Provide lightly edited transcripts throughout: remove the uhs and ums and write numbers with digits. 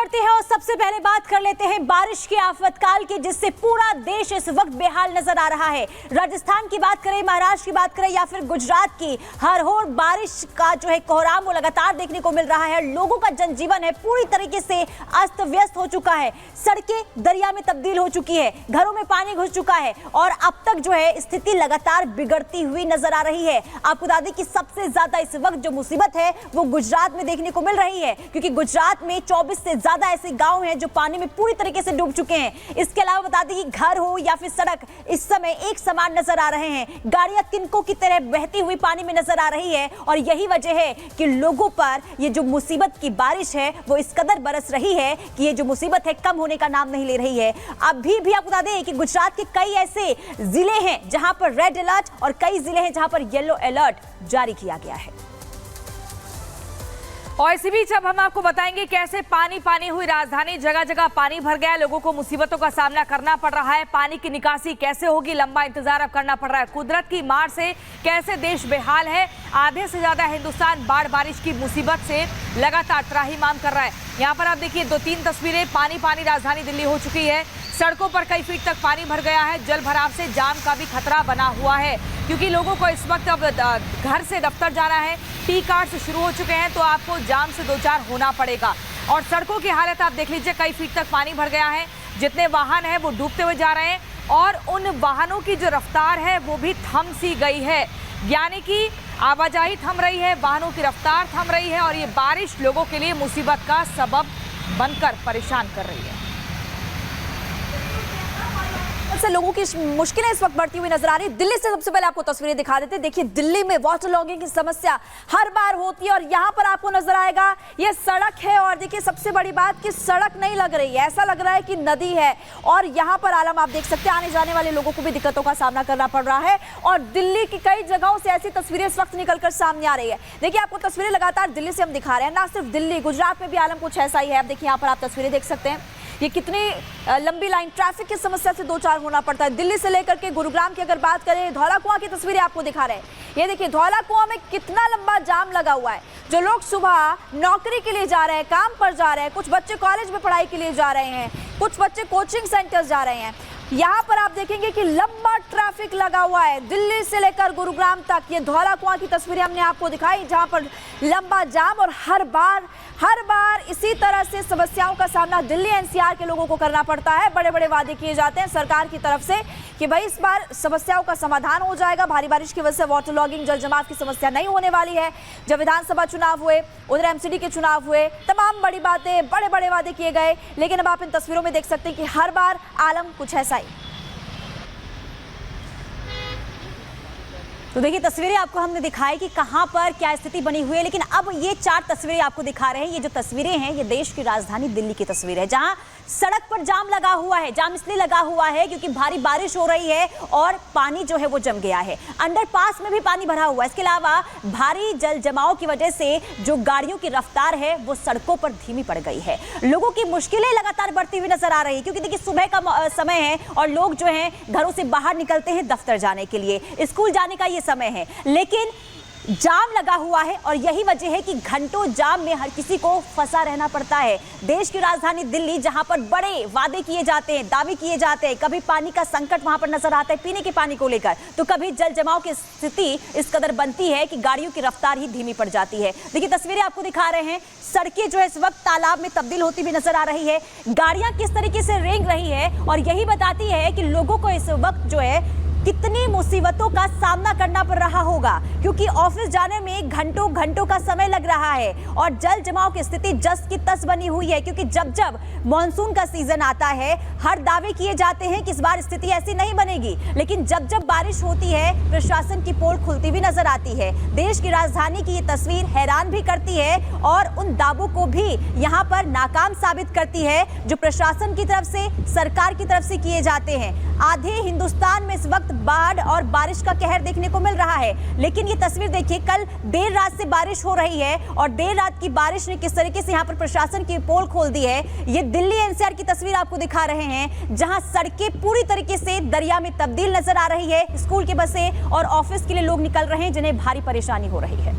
बढ़ते हैं और सबसे पहले बात कर लेते हैं बारिश के आफतकाल की, जिससे पूरा देश इस वक्त बेहाल नजर आ रहा है। राजस्थान की बात करें, महाराष्ट्र की बात करें या फिर गुजरात की, हर ओर बारिश का जो है कोहराम वो लगातार देखने को मिल रहा है। लोगों का जनजीवन है पूरी तरीके से अस्त व्यस्त हो चुका है, सड़कें दरिया में तब्दील हो चुकी है, घरों में पानी घुस चुका है और अब तक जो है स्थिति लगातार बिगड़ती हुई नजर आ रही है। आपको बता दें कि सबसे ज्यादा इस वक्त जो मुसीबत है वो गुजरात में देखने को मिल रही है, क्योंकि गुजरात में 24 से ज्यादा ऐसे गांव हैं जो पानी में पूरी तरीके से डूब चुके हैं। इसके अलावा बता दें कि घर हो या फिर सड़क इस समय एक समान नजर आ रहे हैं, गाड़ियां तिनकों की तरह बहती हुई पानी में नजर आ रही है और यही वजह है कि लोगों पर ये जो मुसीबत की बारिश है वो इस कदर बरस रही है कि ये जो मुसीबत है कम होने का नाम नहीं ले रही है। अभी भी आपको बता दें कि गुजरात के कई ऐसे जिले हैं जहां पर रेड अलर्ट और कई जिले हैं जहां पर येलो अलर्ट जारी किया गया है। और इसी बीच अब हम आपको बताएंगे कैसे पानी पानी हुई राजधानी, जगह जगह पानी भर गया, लोगों को मुसीबतों का सामना करना पड़ रहा है। पानी की निकासी कैसे होगी, लंबा इंतजार अब करना पड़ रहा है। कुदरत की मार से कैसे देश बेहाल है, आधे से ज्यादा हिंदुस्तान बाढ़ बारिश की मुसीबत से लगातार त्राहिमाम कर रहा है। यहाँ पर आप देखिए 2-3 तस्वीरें, पानी पानी राजधानी दिल्ली हो चुकी है, सड़कों पर कई फीट तक पानी भर गया है, जल भराव से जाम का भी खतरा बना हुआ है, क्योंकि लोगों को इस वक्त अब घर से दफ्तर जाना है, टी कार्ड शुरू हो चुके हैं तो आपको जाम से दो चार होना पड़ेगा। और सड़कों की हालत आप देख लीजिए, कई फीट तक पानी भर गया है, जितने वाहन हैं वो डूबते हुए जा रहे हैं और उन वाहनों की जो रफ्तार है वो भी थम सी गई है, यानी कि आवाजाही थम रही है, वाहनों की रफ्तार थम रही है और ये बारिश लोगों के लिए मुसीबत का सबब बनकर परेशान कर रही है। से लोगों की मुश्किलें इस वक्त बढ़ती हुई नजर आ रही है। दिल्ली से सबसे पहले आपको तस्वीरें दिखा देते हैं। देखिए दिल्ली में वाटर लॉगिंग की समस्या हर बार होती है और यहाँ पर आपको नजर आएगा ये सड़क है और देखिए सबसे बड़ी बात कि सड़क नहीं लग रही है, ऐसा लग रहा है कि नदी है और यहाँ पर आलम आप देख सकते हैं, आने जाने वाले लोगों को भी दिक्कतों का सामना करना पड़ रहा है और दिल्ली की कई जगहों से ऐसी तस्वीरें इस वक्त निकलकर सामने आ रही है। देखिए आपको तस्वीरें लगातार दिल्ली से हम दिखा रहे हैं, ना सिर्फ दिल्ली, गुजरात में भी आलम कुछ ऐसा ही है। अब देखिए यहाँ पर आप तस्वीरें देख सकते हैं, ये कितनी लंबी लाइन, ट्रैफिक की समस्या से दो चार होना पड़ता है। दिल्ली से लेकर के गुरुग्राम की अगर बात करें, धौला कुआं की तस्वीरें आपको दिखा रहे हैं। ये देखिए धौला कुआं में कितना लंबा जाम लगा हुआ है। जो लोग सुबह नौकरी के लिए जा रहे हैं, काम पर जा रहे हैं, कुछ बच्चे कॉलेज में पढ़ाई के लिए जा रहे हैं, कुछ बच्चे कोचिंग सेंटर्स जा रहे हैं, यहाँ पर आप देखेंगे कि लंबा ट्रैफिक लगा हुआ है दिल्ली से लेकर गुरुग्राम तक। ये धौला कुआं की तस्वीरें हमने आपको दिखाई, जहाँ पर लंबा जाम और हर बार इसी तरह से समस्याओं का सामना दिल्ली एनसीआर के लोगों को करना पड़ता है। बड़े बड़े वादे किए जाते हैं सरकार की तरफ से कि भाई इस बार समस्याओं का समाधान हो जाएगा, भारी बारिश की वजह से वाटर लॉगिंग, जल जमाव की समस्या नहीं होने वाली है। जब विधानसभा चुनाव हुए, उधर एमसीडी के चुनाव हुए, तमाम बड़ी बातें, बड़े बड़े वादे किए गए, लेकिन अब आप इन तस्वीरों में देख सकते हैं कि हर बार आलम कुछ ऐसा ही। तो देखिए तस्वीरें आपको हमने दिखाई कि कहां पर क्या स्थिति बनी हुई है, लेकिन अब ये 4 तस्वीरें आपको दिखा रहे हैं। ये जो तस्वीरें हैं ये देश की राजधानी दिल्ली की तस्वीर है, जहां सड़क पर जाम लगा हुआ है। जाम इसलिए लगा हुआ है क्योंकि भारी बारिश हो रही है और पानी जो है वो जम गया है, अंडरपास में भी पानी भरा हुआ है। इसके अलावा भारी जल जमाव की वजह से जो गाड़ियों की रफ्तार है वो सड़कों पर धीमी पड़ गई है। लोगों की मुश्किलें लगातार बढ़ती हुई नजर आ रही है, क्योंकि देखिए सुबह का समय है और लोग जो है घरों से बाहर निकलते हैं दफ्तर जाने के लिए, स्कूल जाने का समय है, लेकिन जाम लगा हुआ है और यही वजह है कि घंटों जाम में हर किसी को फंसा रहना पड़ता है। देश की राजधानी दिल्ली, जहां पर बड़े वादे किए जाते हैं, दावे किए जाते हैं, कभी पानी का संकट वहां पर नजर आता है पीने के पानी को लेकर, तो कभी जल जमाव की स्थिति इस कदर बनती है कि गाड़ियों की रफ्तार ही धीमी पड़ जाती है। देखिए तस्वीरें आपको दिखा रहे हैं, सड़कें जो है इस वक्त तालाब में तब्दील होती हुई नजर आ रही है, गाड़ियां किस तरीके से रेंग रही है और यही बताती है कि लोगों को इस वक्त जो है कितनी मुसीबतों का सामना करना पड़ रहा होगा, क्योंकि ऑफिस जाने में घंटों का समय लग रहा है और जल जमाव की स्थिति जस की तस बनी हुई है। क्योंकि जब जब मॉनसून का सीजन आता है, हर दावे किए जाते हैं कि इस बार स्थिति ऐसी नहीं बनेगी, लेकिन जब जब बारिश होती है प्रशासन की पोल खुलती हुई नजर आती है। देश की राजधानी की ये तस्वीर हैरान भी करती है और उन दावों को भी यहाँ पर नाकाम साबित करती है जो प्रशासन की तरफ से, सरकार की तरफ से किए जाते हैं। आधे हिंदुस्तान में इस वक्त बाढ़ और बारिश का कहर देखने को मिल रहा है, लेकिन ये तस्वीर देखिए, कल देर रात से बारिश हो रही है और देर रात की बारिश ने किस तरीके से यहाँ पर प्रशासन की पोल खोल दी है। ये दिल्ली एनसीआर की तस्वीर आपको दिखा रहे हैं, जहां सड़कें पूरी तरीके से दरिया में तब्दील नजर आ रही है। स्कूल की बसें और ऑफिस के लिए लोग निकल रहे हैं, जिन्हें भारी परेशानी हो रही है।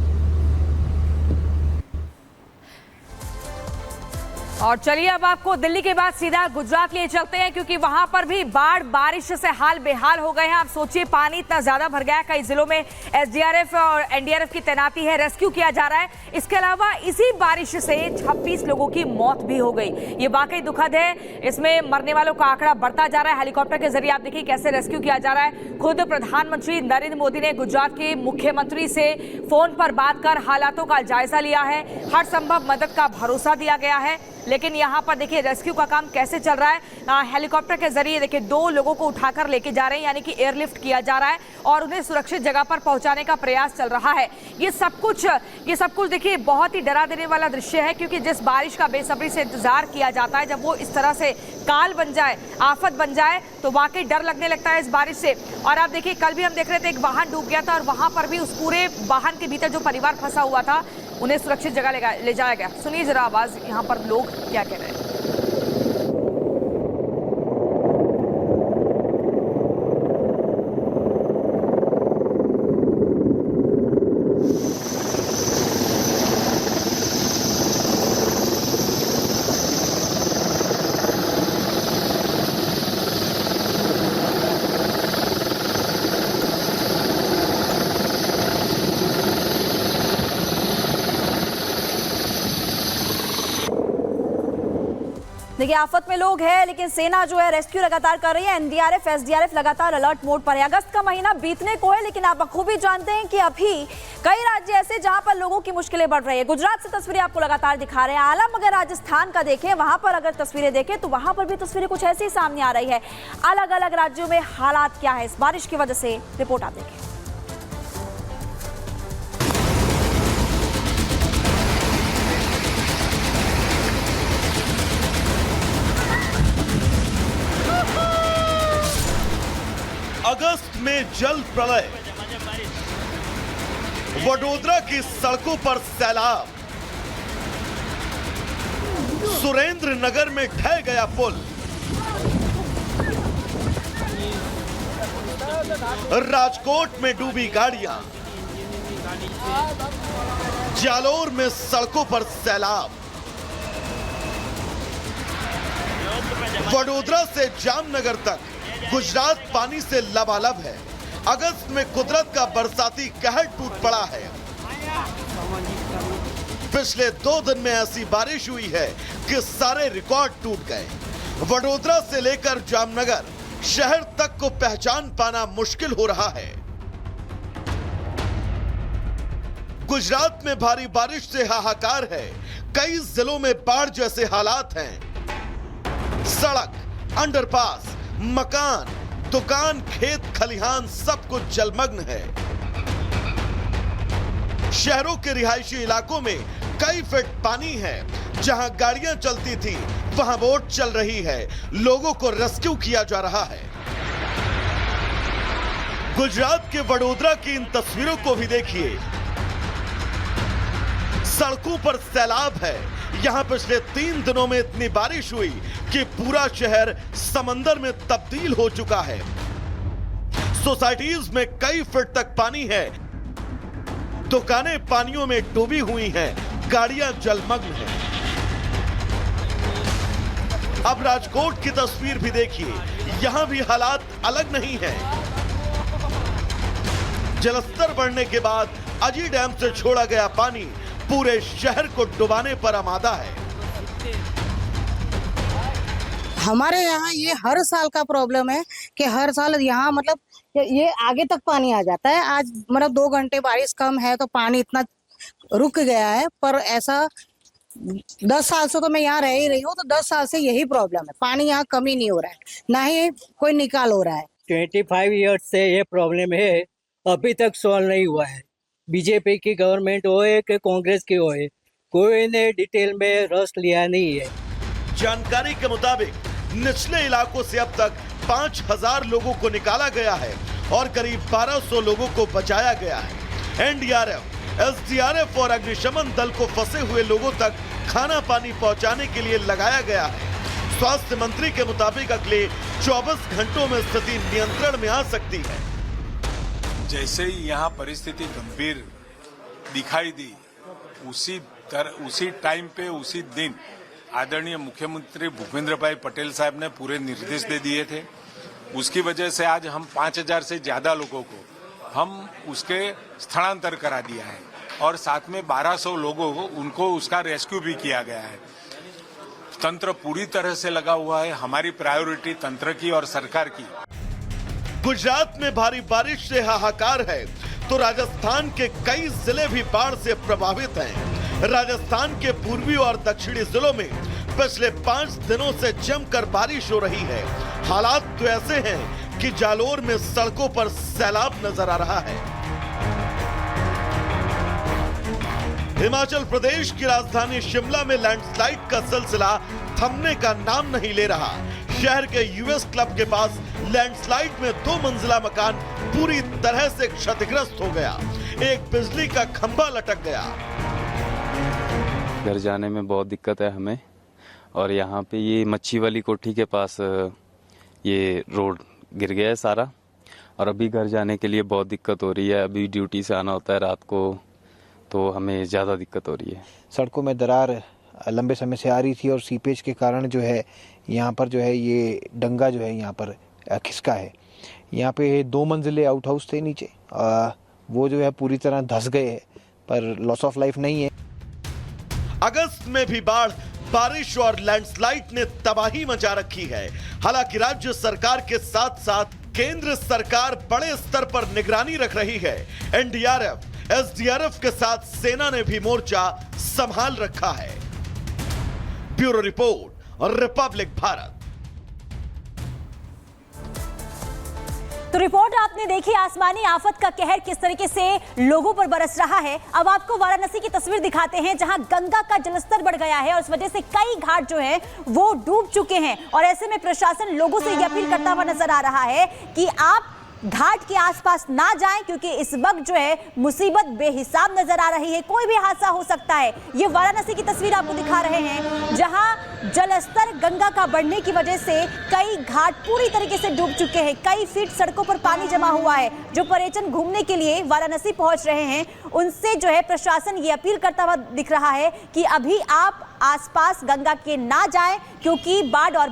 और चलिए अब आपको दिल्ली के बाद सीधा गुजरात लिए चलते हैं, क्योंकि वहां पर भी बारिश से हाल बेहाल हो गए हैं। आप सोचिए, पानी इतना ज्यादा भर गया है, कई जिलों में एसडीआरएफ और एनडीआरएफ की तैनाती है, रेस्क्यू किया जा रहा है। इसके अलावा इसी बारिश से 26 लोगों की मौत भी हो गई। ये वाकई दुखद है। इसमें मरने वालों का आंकड़ा बढ़ता जा रहा है। हेलीकॉप्टर के जरिए आप देखिए कैसे रेस्क्यू किया जा रहा है। खुद प्रधानमंत्री नरेंद्र मोदी ने गुजरात के मुख्यमंत्री से फोन पर बात कर हालातों का जायजा लिया है। हर संभव मदद का भरोसा दिया गया है। लेकिन यहाँ पर देखिए रेस्क्यू का काम कैसे चल रहा है। हेलीकॉप्टर के जरिए देखिए 2 लोगों को उठाकर लेके जा रहे हैं, यानी कि एयरलिफ्ट किया जा रहा है और उन्हें सुरक्षित जगह पर पहुंचाने का प्रयास चल रहा है। ये सब कुछ देखिए बहुत ही डरा देने वाला दृश्य है, क्योंकि जिस बारिश का बेसब्री से इंतजार किया जाता है, जब वो इस तरह से काल बन जाए, आफत बन जाए, तो वाकई डर लगने लगता है इस बारिश से। और आप देखिए कल भी हम देख रहे थे एक वाहन डूब गया था और वहां पर भी उस पूरे वाहन के भीतर जो परिवार फंसा हुआ था उन्हें सुरक्षित जगह ले जाया गया। सुनिए जरा आवाज यहाँ पर लोग क्या कह रहे हैं। देखिए आफत में लोग हैं, लेकिन सेना जो है रेस्क्यू लगातार कर रही है। एनडीआरएफ एसडीआरएफ लगातार अलर्ट मोड पर है। अगस्त का महीना बीतने को है, लेकिन आप बखूबी जानते हैं कि अभी कई राज्य ऐसे जहां पर लोगों की मुश्किलें बढ़ रही है। गुजरात से तस्वीरें आपको लगातार दिखा रहे हैं। आलम अगर राजस्थान का देखें, वहां पर अगर तस्वीरें देखें तो वहां पर भी तस्वीरें कुछ ऐसी सामने आ रही है। अलग अलग राज्यों में हालात क्या है इस बारिश की वजह से, रिपोर्ट आप देखें। अगस्त में जल प्रलय, वडोदरा की सड़कों पर सैलाब, सुरेंद्र नगर में ढह गया पुल, राजकोट में डूबी गाड़ियां, जालोर में सड़कों पर सैलाब, वडोदरा से जामनगर तक गुजरात पानी से लबालब है। अगस्त में कुदरत का बरसाती कहर टूट पड़ा है। पिछले 2 दिन में ऐसी बारिश हुई है कि सारे रिकॉर्ड टूट गए। वडोदरा से लेकर जामनगर शहर तक को पहचान पाना मुश्किल हो रहा है। गुजरात में भारी बारिश से हाहाकार है। कई जिलों में बाढ़ जैसे हालात हैं। सड़क, अंडरपास, मकान, दुकान, खेत खलिहान सब कुछ जलमग्न है। शहरों के रिहायशी इलाकों में कई फीट पानी है। जहां गाड़ियां चलती थी वहां बोट चल रही है। लोगों को रेस्क्यू किया जा रहा है। गुजरात के वडोदरा की इन तस्वीरों को भी देखिए। सड़कों पर सैलाब है। यहां पिछले 3 दिनों में इतनी बारिश हुई कि पूरा शहर समंदर में तब्दील हो चुका है। सोसाइटीज में कई फीट तक पानी है। दुकानें पानियों में डूबी हुई हैं। गाड़ियां जलमग्न हैं। अब राजकोट की तस्वीर भी देखिए। यहां भी हालात अलग नहीं है। जलस्तर बढ़ने के बाद अजी डैम से छोड़ा गया पानी पूरे शहर को डुबाने पर आमादा है। हमारे यहाँ ये हर साल का प्रॉब्लम है कि हर साल यहाँ मतलब ये आगे तक पानी आ जाता है। आज मतलब 2 घंटे बारिश कम है तो पानी इतना रुक गया है। पर ऐसा 10 साल से तो मैं यहाँ रह ही रही हूँ, तो 10 साल से यही प्रॉब्लम है। पानी यहाँ कमी नहीं हो रहा है, ना ही कोई निकाल हो रहा है। 25 ईयर्स से ये प्रॉब्लम है, अभी तक सॉल्व नहीं हुआ है। बीजेपी की गवर्नमेंट हो कि कांग्रेस की हो, कोई ने डिटेल में रस लिया नहीं है। जानकारी के मुताबिक निचले इलाकों से अब तक 5000 लोगों को निकाला गया है और करीब 1200 लोगों को बचाया गया है। एनडीआरएफ, एसडीआरएफ और अग्निशमन दल को फंसे हुए लोगों तक खाना पानी पहुंचाने के लिए लगाया गया है। स्वास्थ्य मंत्री के मुताबिक अगले 24 घंटों में स्थिति नियंत्रण में आ सकती है। जैसे ही यहाँ परिस्थिति गंभीर दिखाई दी, उसी टाइम पे उसी दिन आदरणीय मुख्यमंत्री भूपेंद्र भाई पटेल साहब ने पूरे निर्देश दे दिए थे। उसकी वजह से आज हम 5000 से ज्यादा लोगों को हम उसके स्थलांतर करा दिया है और साथ में 1200 लोगों को उनको उसका रेस्क्यू भी किया गया है। तंत्र पूरी तरह से लगा हुआ है। हमारी प्रायोरिटी तंत्र की और सरकार की। गुजरात में भारी बारिश से हाहाकार है तो राजस्थान के कई जिले भी बाढ़ से प्रभावित हैं। राजस्थान के पूर्वी और दक्षिणी जिलों में पिछले 5 दिनों से जमकर बारिश हो रही है। हालात तो ऐसे हैं कि जालोर में सड़कों पर सैलाब नजर आ रहा है। हिमाचल प्रदेश की राजधानी शिमला में लैंडस्लाइड का सिलसिला थमने का नाम नहीं ले रहा। शहर के यूएस क्लब के पास लैंडस्लाइड में 2 मंजिला मकान पूरी तरह से क्षतिग्रस्त हो गया। एक बिजली का खंभा लटक गया। घर जाने में बहुत दिक्कत है हमें। और यहाँ पे ये मच्छी वाली कोठी के पास ये रोड गिर गया है सारा। और अभी घर जाने के लिए बहुत दिक्कत हो रही है। अभी ड्यूटी से आना होता है रात को, तो हमें ज़्यादा दिक्कत हो रही है। सड़कों में दरार लंबे समय से आ रही थी और सीपेज के कारण जो है यहाँ पर जो है ये डंगा जो है यहाँ पर खिसका है। यहाँ पे 2 मंजिले आउट हाउस थे नीचे, वो जो है पूरी तरह धंस गए हैं, पर लॉस ऑफ लाइफ नहीं है। अगस्त में भी बारिश और लैंडस्लाइड ने तबाही मचा रखी है। हालांकि राज्य सरकार के साथ साथ केंद्र सरकार बड़े स्तर पर निगरानी रख रही है। एनडीआरएफ, एसडीआरएफ के साथ सेना ने भी मोर्चा संभाल रखा है। ब्यूरो रिपोर्ट और रिपब्लिक भारत। तो रिपोर्ट आपने देखी, आसमानी आफत का कहर किस तरीके से लोगों पर बरस रहा है। अब आपको वाराणसी की तस्वीर दिखाते हैं जहां गंगा का जलस्तर बढ़ गया है और इस वजह से कई घाट जो हैं वो डूब चुके हैं। और ऐसे में प्रशासन लोगों से यह अपील करता हुआ नजर आ रहा है कि आप घाट के आसपास ना जाएं, क्योंकि इस वक्त जो है मुसीबत बेहिसाब नजर आ रही है। कोई भी हादसा हो सकता है। ये वाराणसी की तस्वीर आपको दिखा रहे हैं जहां जलस्तर गंगा का बढ़ने की वजह से कई घाट पूरी तरीके से डूब चुके हैं। कई फीट सड़कों पर पानी जमा हुआ है। जो पर्यटन घूमने के लिए वाराणसी पहुंच रहे हैं उनसे जो है प्रशासन ये अपील करता हुआ दिख रहा है कि अभी आप आसपास गंगा के ना जाएं, क्योंकि बाढ़ और